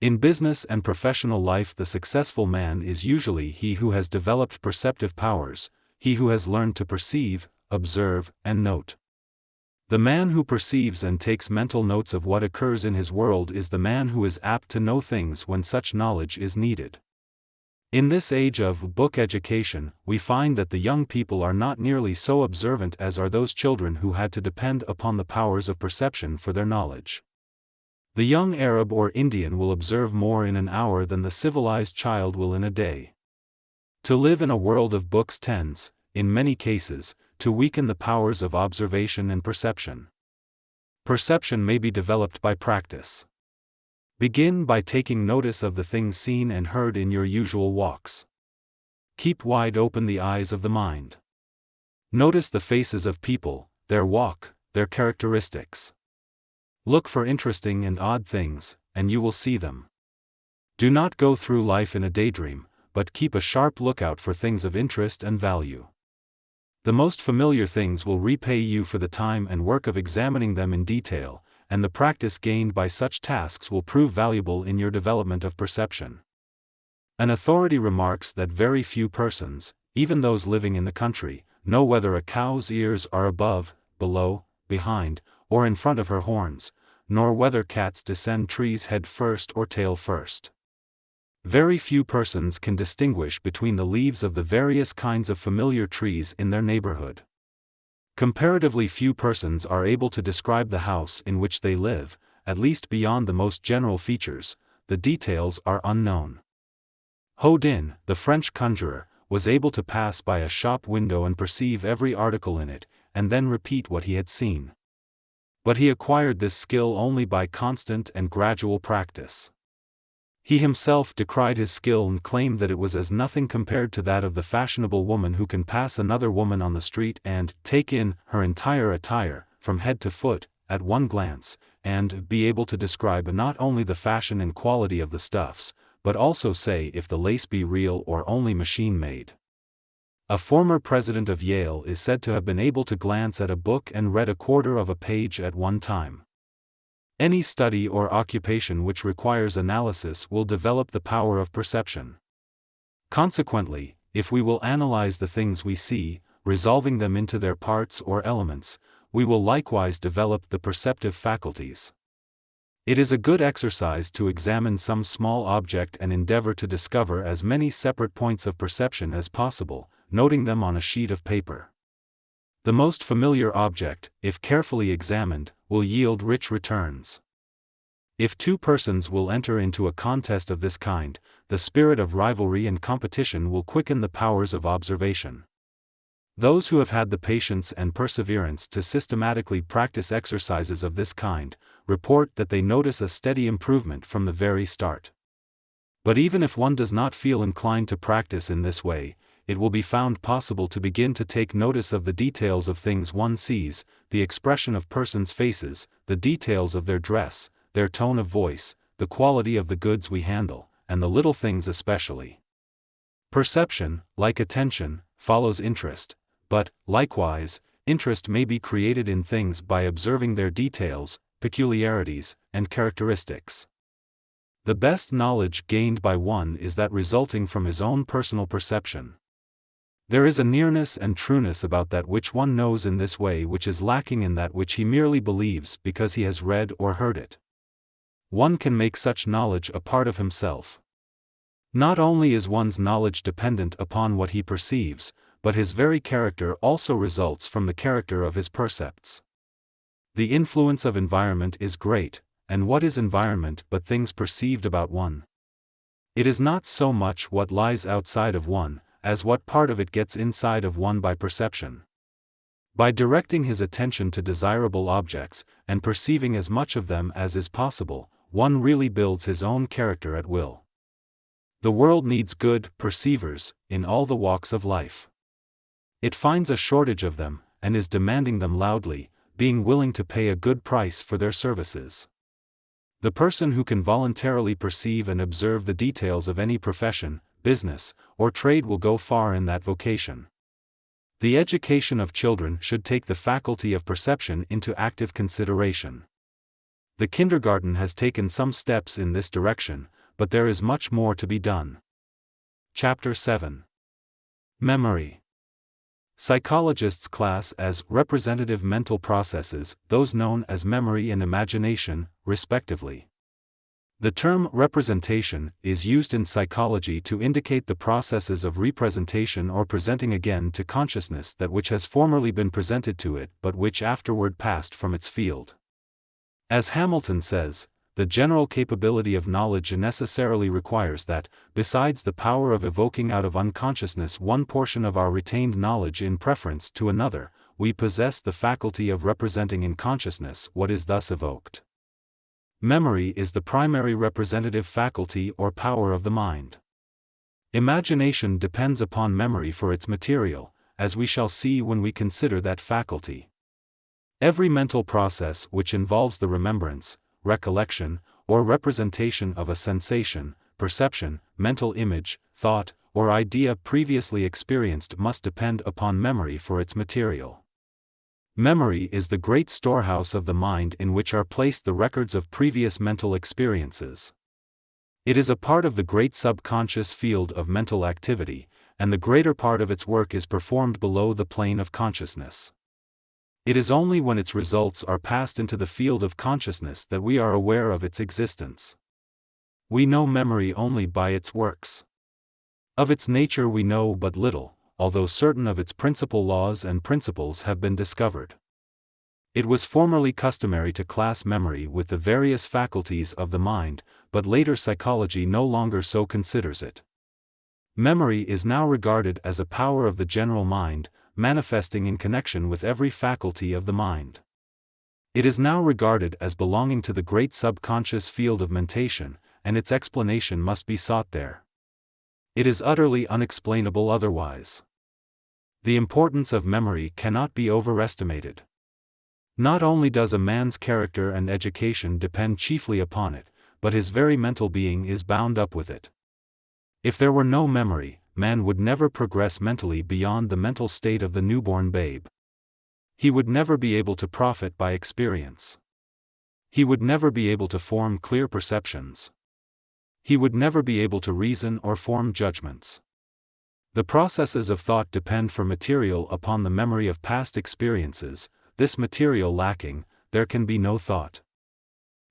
In business and professional life, the successful man is usually he who has developed perceptive powers, he who has learned to perceive, observe, and note. The man who perceives and takes mental notes of what occurs in his world is the man who is apt to know things when such knowledge is needed. In this age of book education, we find that the young people are not nearly so observant as are those children who had to depend upon the powers of perception for their knowledge. The young Arab or Indian will observe more in an hour than the civilized child will in a day. To live in a world of books tends, in many cases, to weaken the powers of observation and perception. Perception may be developed by practice. Begin by taking notice of the things seen and heard in your usual walks. Keep wide open the eyes of the mind. Notice the faces of people, their walk, their characteristics. Look for interesting and odd things, and you will see them. Do not go through life in a daydream, but keep a sharp lookout for things of interest and value. The most familiar things will repay you for the time and work of examining them in detail, and the practice gained by such tasks will prove valuable in your development of perception. An authority remarks that very few persons, even those living in the country, know whether a cow's ears are above, below, behind, or in front of her horns, nor whether cats descend trees head first or tail first. Very few persons can distinguish between the leaves of the various kinds of familiar trees in their neighborhood. Comparatively few persons are able to describe the house in which they live, at least beyond the most general features. The details are unknown. Houdin, the French conjurer, was able to pass by a shop window and perceive every article in it, and then repeat what he had seen. But he acquired this skill only by constant and gradual practice. He himself decried his skill and claimed that it was as nothing compared to that of the fashionable woman who can pass another woman on the street and take in her entire attire, from head to foot, at one glance, and be able to describe not only the fashion and quality of the stuffs, but also say if the lace be real or only machine-made. A former president of Yale is said to have been able to glance at a book and read a quarter of a page at one time. Any study or occupation which requires analysis will develop the power of perception. Consequently, if we will analyze the things we see, resolving them into their parts or elements, we will likewise develop the perceptive faculties. It is a good exercise to examine some small object and endeavor to discover as many separate points of perception as possible, noting them on a sheet of paper. The most familiar object, if carefully examined, will yield rich returns. If two persons will enter into a contest of this kind, the spirit of rivalry and competition will quicken the powers of observation. Those who have had the patience and perseverance to systematically practice exercises of this kind, report that they notice a steady improvement from the very start. But even if one does not feel inclined to practice in this way, it will be found possible to begin to take notice of the details of things one sees, the expression of persons' faces, the details of their dress, their tone of voice, the quality of the goods we handle, and the little things especially. Perception, like attention, follows interest, but, likewise, interest may be created in things by observing their details, peculiarities, and characteristics. The best knowledge gained by one is that resulting from his own personal perception. There is a nearness and trueness about that which one knows in this way which is lacking in that which he merely believes because he has read or heard it. One can make such knowledge a part of himself. Not only is one's knowledge dependent upon what he perceives, but his very character also results from the character of his percepts. The influence of environment is great, and what is environment but things perceived about one? It is not so much what lies outside of one, as what part of it gets inside of one by perception. By directing his attention to desirable objects, and perceiving as much of them as is possible, one really builds his own character at will. The world needs good perceivers in all the walks of life. It finds a shortage of them, and is demanding them loudly, being willing to pay a good price for their services. The person who can voluntarily perceive and observe the details of any profession, business, or trade will go far in that vocation. The education of children should take the faculty of perception into active consideration. The kindergarten has taken some steps in this direction, but there is much more to be done. Chapter 7. Memory. Psychologists class as representative mental processes those known as memory and imagination, respectively. The term representation is used in psychology to indicate the processes of representation or presenting again to consciousness that which has formerly been presented to it but which afterward passed from its field. As Hamilton says, the general capability of knowledge necessarily requires that, besides the power of evoking out of unconsciousness one portion of our retained knowledge in preference to another, we possess the faculty of representing in consciousness what is thus evoked. Memory is the primary representative faculty or power of the mind. Imagination depends upon memory for its material, as we shall see when we consider that faculty. Every mental process which involves the remembrance, recollection, or representation of a sensation, perception, mental image, thought, or idea previously experienced must depend upon memory for its material. Memory is the great storehouse of the mind in which are placed the records of previous mental experiences. It is a part of the great subconscious field of mental activity, and the greater part of its work is performed below the plane of consciousness. It is only when its results are passed into the field of consciousness that we are aware of its existence. We know memory only by its works. Of its nature we know but little, although certain of its principal laws and principles have been discovered. It was formerly customary to class memory with the various faculties of the mind, but later psychology no longer so considers it. Memory is now regarded as a power of the general mind, manifesting in connection with every faculty of the mind. It is now regarded as belonging to the great subconscious field of mentation, and its explanation must be sought there. It is utterly unexplainable otherwise. The importance of memory cannot be overestimated. Not only does a man's character and education depend chiefly upon it, but his very mental being is bound up with it. If there were no memory, man would never progress mentally beyond the mental state of the newborn babe. He would never be able to profit by experience. He would never be able to form clear perceptions. He would never be able to reason or form judgments. The processes of thought depend for material upon the memory of past experiences. This material lacking, there can be no thought.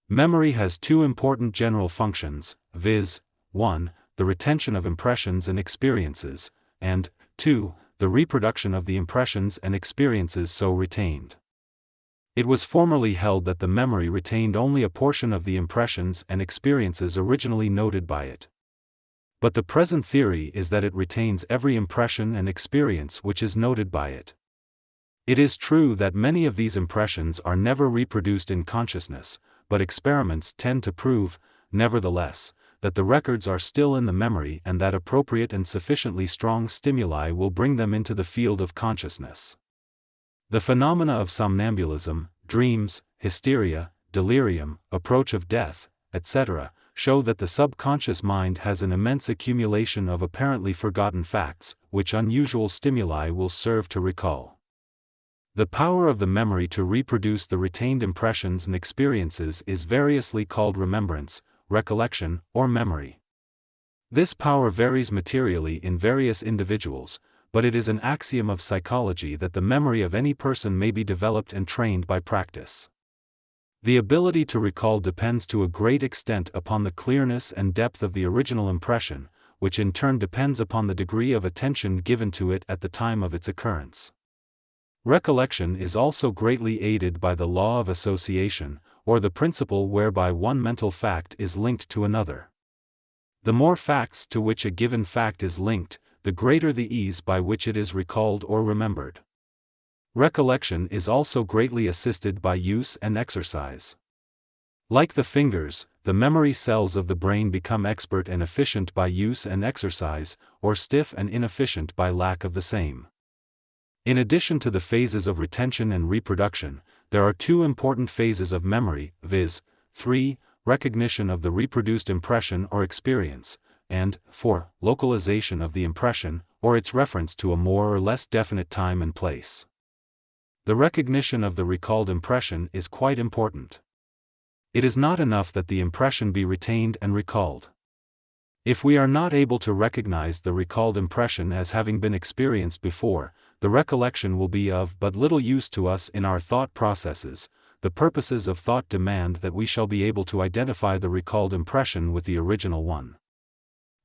Memory has two important general functions, viz., 1. The retention of impressions and experiences, and 2. The reproduction of the impressions and experiences so retained. It was formerly held that the memory retained only a portion of the impressions and experiences originally noted by it. But the present theory is that it retains every impression and experience which is noted by it. It is true that many of these impressions are never reproduced in consciousness, but experiments tend to prove, nevertheless, that the records are still in the memory and that appropriate and sufficiently strong stimuli will bring them into the field of consciousness. The phenomena of somnambulism, dreams, hysteria, delirium, approach of death, etc., show that the subconscious mind has an immense accumulation of apparently forgotten facts, which unusual stimuli will serve to recall. The power of the memory to reproduce the retained impressions and experiences is variously called remembrance, recollection, or memory. This power varies materially in various individuals, but it is an axiom of psychology that the memory of any person may be developed and trained by practice. The ability to recall depends to a great extent upon the clearness and depth of the original impression, which in turn depends upon the degree of attention given to it at the time of its occurrence. Recollection is also greatly aided by the law of association, or the principle whereby one mental fact is linked to another. The more facts to which a given fact is linked, the greater the ease by which it is recalled or remembered. Recollection is also greatly assisted by use and exercise. Like the fingers, the memory cells of the brain become expert and efficient by use and exercise, or stiff and inefficient by lack of the same. In addition to the phases of retention and reproduction, there are two important phases of memory, viz., 3. Recognition of the reproduced impression or experience, and 4. Localization of the impression, or its reference to a more or less definite time and place. The recognition of the recalled impression is quite important. It is not enough that the impression be retained and recalled. If we are not able to recognize the recalled impression as having been experienced before, the recollection will be of but little use to us in our thought processes. The purposes of thought demand that we shall be able to identify the recalled impression with the original one.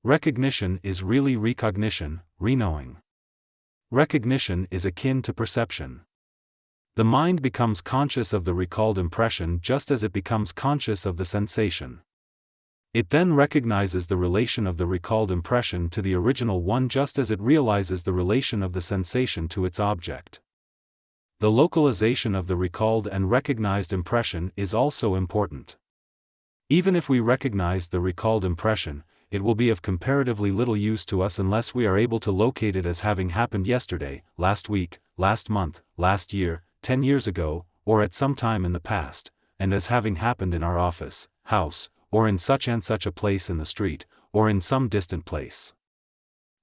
Recognition is really recognition, reknowing. Recognition is akin to perception. The mind becomes conscious of the recalled impression just as it becomes conscious of the sensation. It then recognizes the relation of the recalled impression to the original one just as it realizes the relation of the sensation to its object. The localization of the recalled and recognized impression is also important. Even if we recognize the recalled impression, it will be of comparatively little use to us unless we are able to locate it as having happened yesterday, last week, last month, last year, 10 years ago, or at some time in the past, and as having happened in our office, house, or in such and such a place in the street, or in some distant place.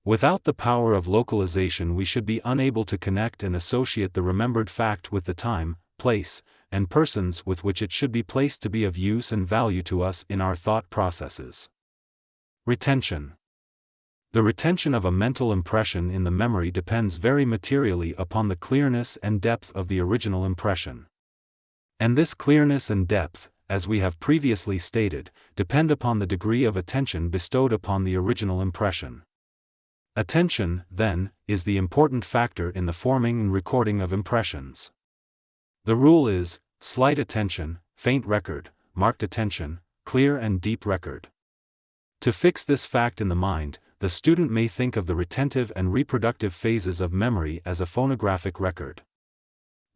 Without the power of localization we should be unable to connect and associate the remembered fact with the time, place, and persons with which it should be placed to be of use and value to us in our thought processes. Retention. The retention of a mental impression in the memory depends very materially upon the clearness and depth of the original impression. And this clearness and depth, as we have previously stated, depend upon the degree of attention bestowed upon the original impression. Attention, then, is the important factor in the forming and recording of impressions. The rule is, slight attention, faint record, marked attention, clear and deep record. To fix this fact in the mind, the student may think of the retentive and reproductive phases of memory as a phonographic record.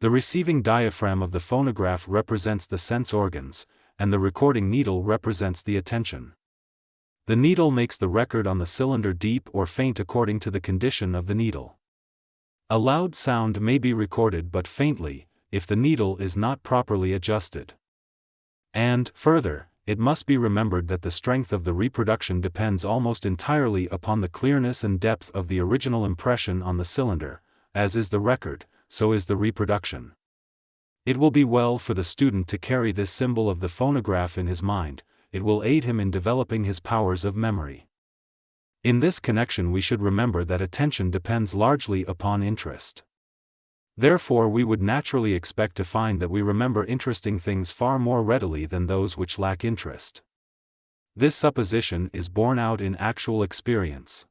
The receiving diaphragm of the phonograph represents the sense organs, and the recording needle represents the attention. The needle makes the record on the cylinder deep or faint according to the condition of the needle. A loud sound may be recorded but faintly, if the needle is not properly adjusted. And, further, it must be remembered that the strength of the reproduction depends almost entirely upon the clearness and depth of the original impression on the cylinder. As is the record, so is the reproduction. It will be well for the student to carry this symbol of the phonograph in his mind. It will aid him in developing his powers of memory. In this connection we should remember that attention depends largely upon interest. Therefore we would naturally expect to find that we remember interesting things far more readily than those which lack interest. This supposition is borne out in actual experience.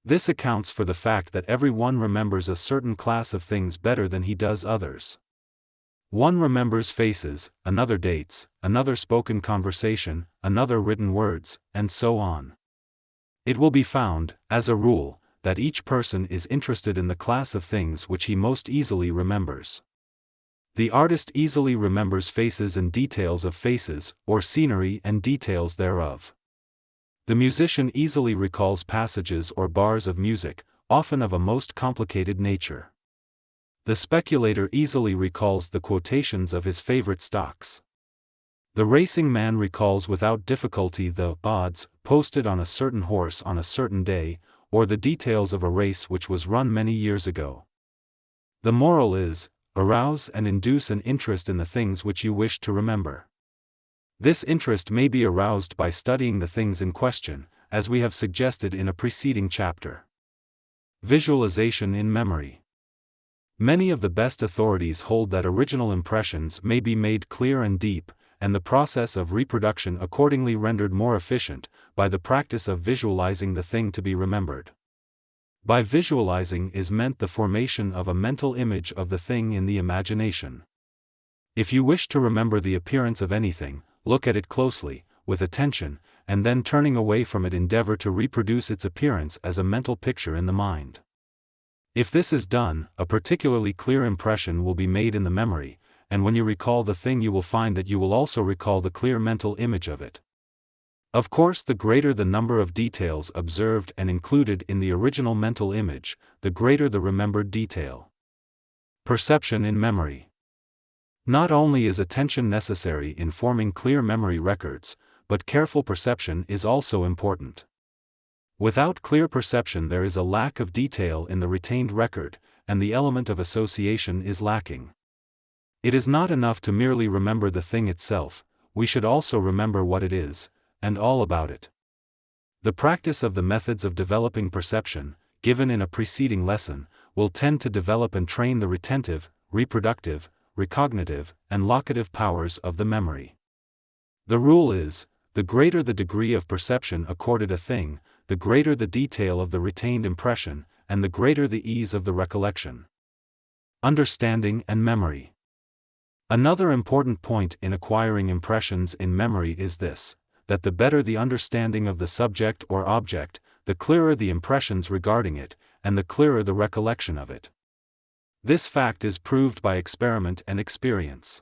This accounts for the fact that every one remembers a certain class of things better than he does others. One remembers faces, another dates, another spoken conversation, another written words, and so on. It will be found, as a rule, that each person is interested in the class of things which he most easily remembers. The artist easily remembers faces and details of faces, or scenery and details thereof. The musician easily recalls passages or bars of music, often of a most complicated nature. The speculator easily recalls the quotations of his favorite stocks. The racing man recalls without difficulty the odds posted on a certain horse on a certain day, or the details of a race which was run many years ago. The moral is, arouse and induce an interest in the things which you wish to remember. This interest may be aroused by studying the things in question, as we have suggested in a preceding chapter. Visualization in memory. Many of the best authorities hold that original impressions may be made clear and deep, and the process of reproduction accordingly rendered more efficient, by the practice of visualizing the thing to be remembered. By visualizing is meant the formation of a mental image of the thing in the imagination. If you wish to remember the appearance of anything, look at it closely, with attention, and then turning away from it endeavor to reproduce its appearance as a mental picture in the mind. If this is done, a particularly clear impression will be made in the memory, and when you recall the thing you will find that you will also recall the clear mental image of it. Of course, the greater the number of details observed and included in the original mental image, the greater the remembered detail. Perception in memory. Not only is attention necessary in forming clear memory records, but careful perception is also important. Without clear perception there is a lack of detail in the retained record, and the element of association is lacking. It is not enough to merely remember the thing itself, we should also remember what it is, and all about it. The practice of the methods of developing perception, given in a preceding lesson, will tend to develop and train the retentive, reproductive, recognitive, and locative powers of the memory. The rule is, the greater the degree of perception accorded a thing, the greater the detail of the retained impression, and the greater the ease of the recollection. Understanding and memory. Another important point in acquiring impressions in memory is this, that the better the understanding of the subject or object, the clearer the impressions regarding it, and the clearer the recollection of it. This fact is proved by experiment and experience.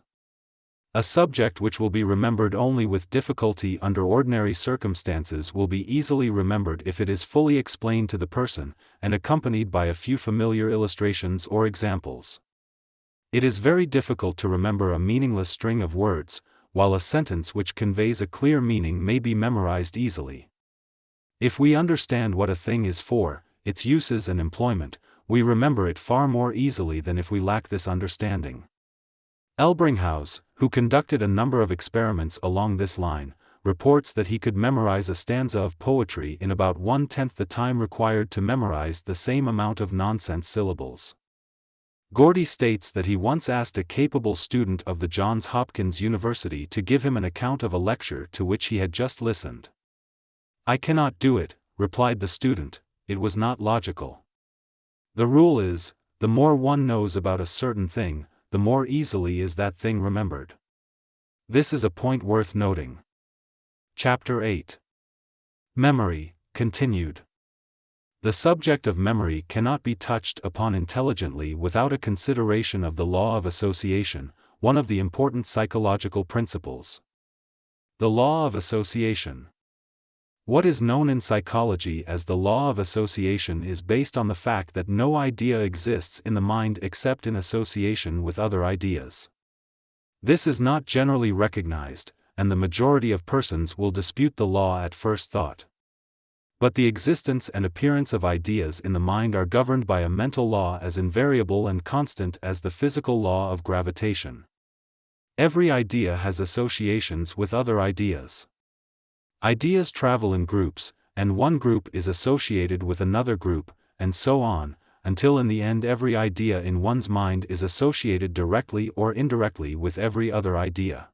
A subject which will be remembered only with difficulty under ordinary circumstances will be easily remembered if it is fully explained to the person, and accompanied by a few familiar illustrations or examples. It is very difficult to remember a meaningless string of words, while a sentence which conveys a clear meaning may be memorized easily. If we understand what a thing is for, its uses and employment, we remember it far more easily than if we lack this understanding. Elbringhaus, who conducted a number of experiments along this line, reports that he could memorize a stanza of poetry in about 1/10 the time required to memorize the same amount of nonsense syllables. Gordy states that he once asked a capable student of the Johns Hopkins University to give him an account of a lecture to which he had just listened. "I cannot do it," replied the student, "it was not logical." The rule is, the more one knows about a certain thing, the more easily is that thing remembered. This is a point worth noting. Chapter 8. Memory, continued. The subject of memory cannot be touched upon intelligently without a consideration of the law of association, one of the important psychological principles. The law of association. What is known in psychology as the law of association is based on the fact that no idea exists in the mind except in association with other ideas. This is not generally recognized, and the majority of persons will dispute the law at first thought. But the existence and appearance of ideas in the mind are governed by a mental law as invariable and constant as the physical law of gravitation. Every idea has associations with other ideas. Ideas travel in groups, and one group is associated with another group, and so on, until in the end every idea in one's mind is associated directly or indirectly with every other idea.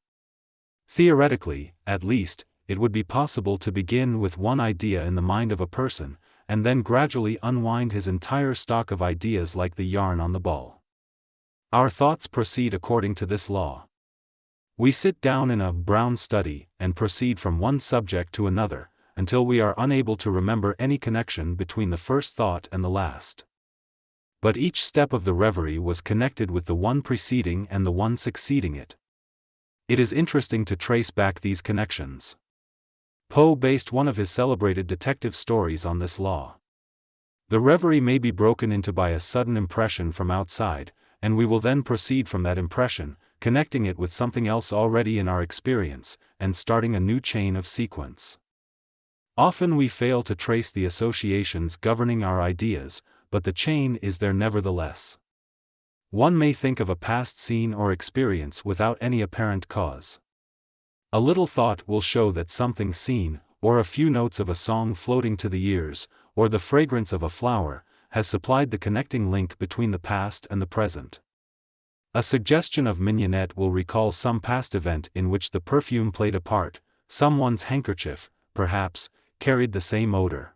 Theoretically, at least, it would be possible to begin with one idea in the mind of a person, and then gradually unwind his entire stock of ideas like the yarn on the ball. Our thoughts proceed according to this law. We sit down in a brown study, and proceed from one subject to another, until we are unable to remember any connection between the first thought and the last. But each step of the reverie was connected with the one preceding and the one succeeding it. It is interesting to trace back these connections. Poe based one of his celebrated detective stories on this law. The reverie may be broken into by a sudden impression from outside, and we will then proceed from that impression, connecting it with something else already in our experience, and starting a new chain of sequence. Often we fail to trace the associations governing our ideas, but the chain is there nevertheless. One may think of a past scene or experience without any apparent cause. A little thought will show that something seen, or a few notes of a song floating to the ears, or the fragrance of a flower, has supplied the connecting link between the past and the present. A suggestion of mignonette will recall some past event in which the perfume played a part, someone's handkerchief, perhaps, carried the same odor.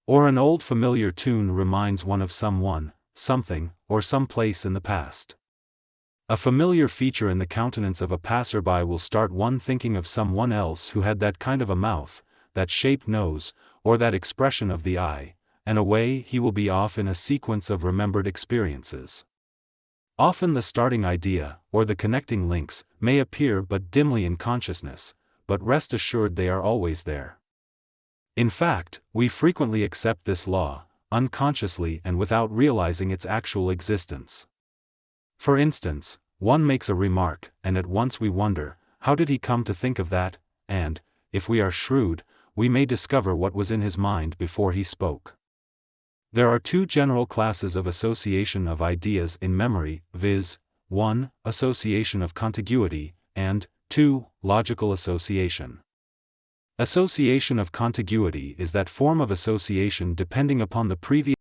Or an old familiar tune reminds one of someone, something, or some place in the past. A familiar feature in the countenance of a passerby will start one thinking of someone else who had that kind of a mouth, that shaped nose, or that expression of the eye, and away he will be off in a sequence of remembered experiences. Often the starting idea, or the connecting links, may appear but dimly in consciousness, but rest assured they are always there. In fact, we frequently accept this law, unconsciously and without realizing its actual existence. For instance, one makes a remark, and at once we wonder, how did he come to think of that, and, if we are shrewd, we may discover what was in his mind before he spoke. There are two general classes of association of ideas in memory, viz., 1. Association of contiguity, and 2. Logical association. Association of contiguity is that form of association depending upon the previous